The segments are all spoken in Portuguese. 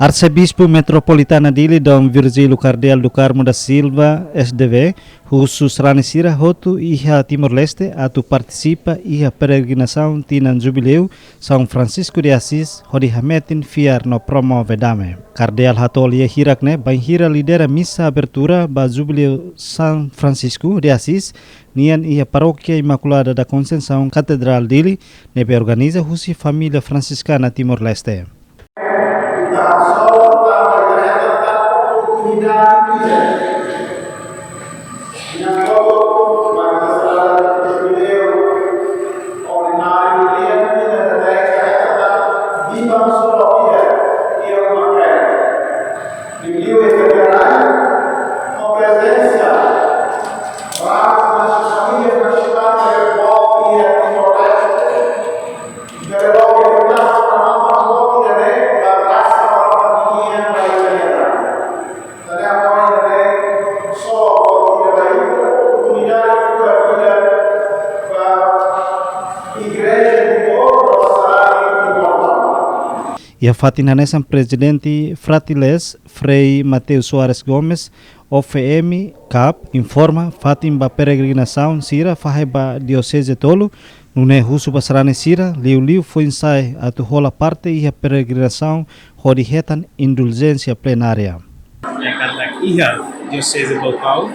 Arcebispo Metropolitana Dili Dom Virgílio Cardeal do Carmo da Silva, SDV, Husus Ranisira Hotu Iha Timor-Leste, atu participa Iha peregrinação Tinan Jubileu, São Francisco de Assis, Hodi Hametin Fiar no promove dame. Cardeal Hatol Hirakne, Banhira lidera missa abertura ba Jubileu São Francisco de Assis, Nian Iha Paróquia Imaculada da Conceição Catedral Dili, nebe organiza Husi Família Franciscana Timor-Leste. E a Fatinanesan Presidente Fratiles Frei Mateus Soares Gomes, OFM CAP, informa Fatim ba peregrinação Sira Faheba Diocese Tolo, nune Husu Basarane Sira, Liu foi ensai atu rola parte e a peregrinação hodihetan indulgência plenária. Kata iha Diocese local,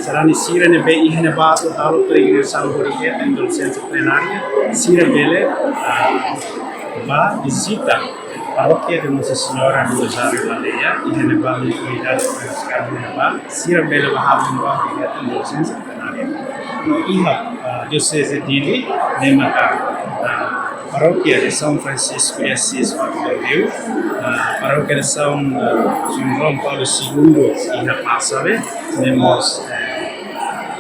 Sarane Sira ne be iha ne ba atu halo peregrinação hodihetan indulgência plenária, Sira bele ba visita paróquia de Nossa Senhora do Rosário Aldeia e renovar a comunidade franciscana de Neba, Sira Bela Bahá'u'lláh e a indulgência plenária. No iha Diocese Dili, nemata paróquia de São Francisco de Assis, Fatideu, paróquia de São João Paulo II iha Passabe, temos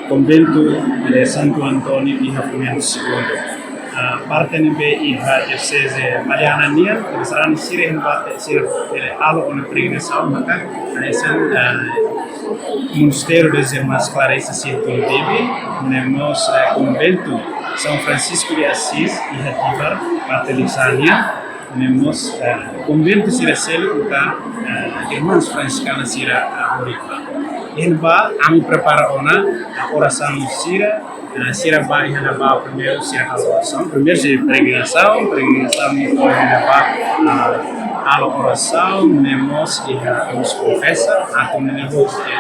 convento de Santo Antônio iha Pimento II. Parte nebe iha Diocese Mariana Nian, Sarane Sira henbate Sira alo ona peregrinação maka esen Monasterio das Irmãs Claressas Sirtul Devi, temos convento São Francisco de Assis iha Tibar, parte Lixania, temos convento Sira Selo uta Irmãs Franciscanas Sira Moripa. Henba ami prepara ona oração Sira Sira ba iha ba primeiro Sira oração, primeiro de peregrinação depois a oração, nemos iha nos confessa, ato nemos Sira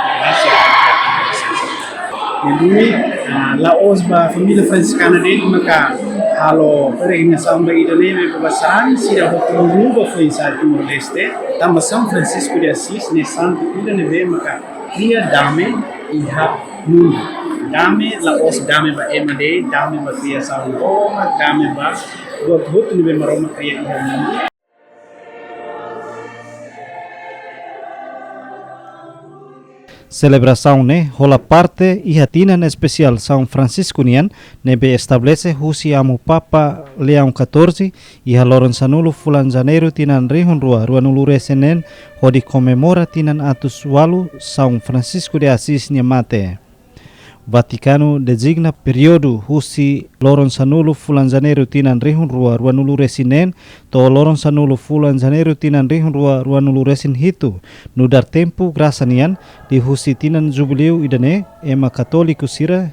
la osba família franciscana dele maka halo peregrinação ba idane be basaran Sira hoturuba foi sa Timor-Leste, tamba São Francisco de Assis ne santo idane be maka dia dame iha mundo. Dame la os dame ba emade, dame ba kriya sa Roma, dame ba buat ni be maroma kriya iha. Celebração ne rola parte e hatina especial São Francisco Nian nebe estabelece husi amu Papa Leão XIV e a Lorenzanulo Fulan Janeiro tinan rihun rua nulure senen hodi comemora tinan atus walu São Francisco de Assis Niamate. Vaticano designa período husi Lorenzanulo Fulan Janeiro tinan rihun rua nulure sinen to Lorenzanulo Fulan Janeiro tinan rihun rua nulure sin hitu nudar tempo graça nian di husi tinan jubileu idane ema katoliku sira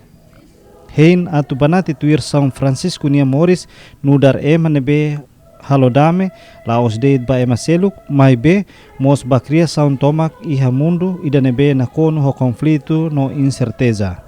hein atu banati tuir São Francisco nia Moris nudar ema nebe halodame laos deid ba ema seluk mai be mos bakria São Tomak iha mundo idane be nakono ho conflito no incerteza.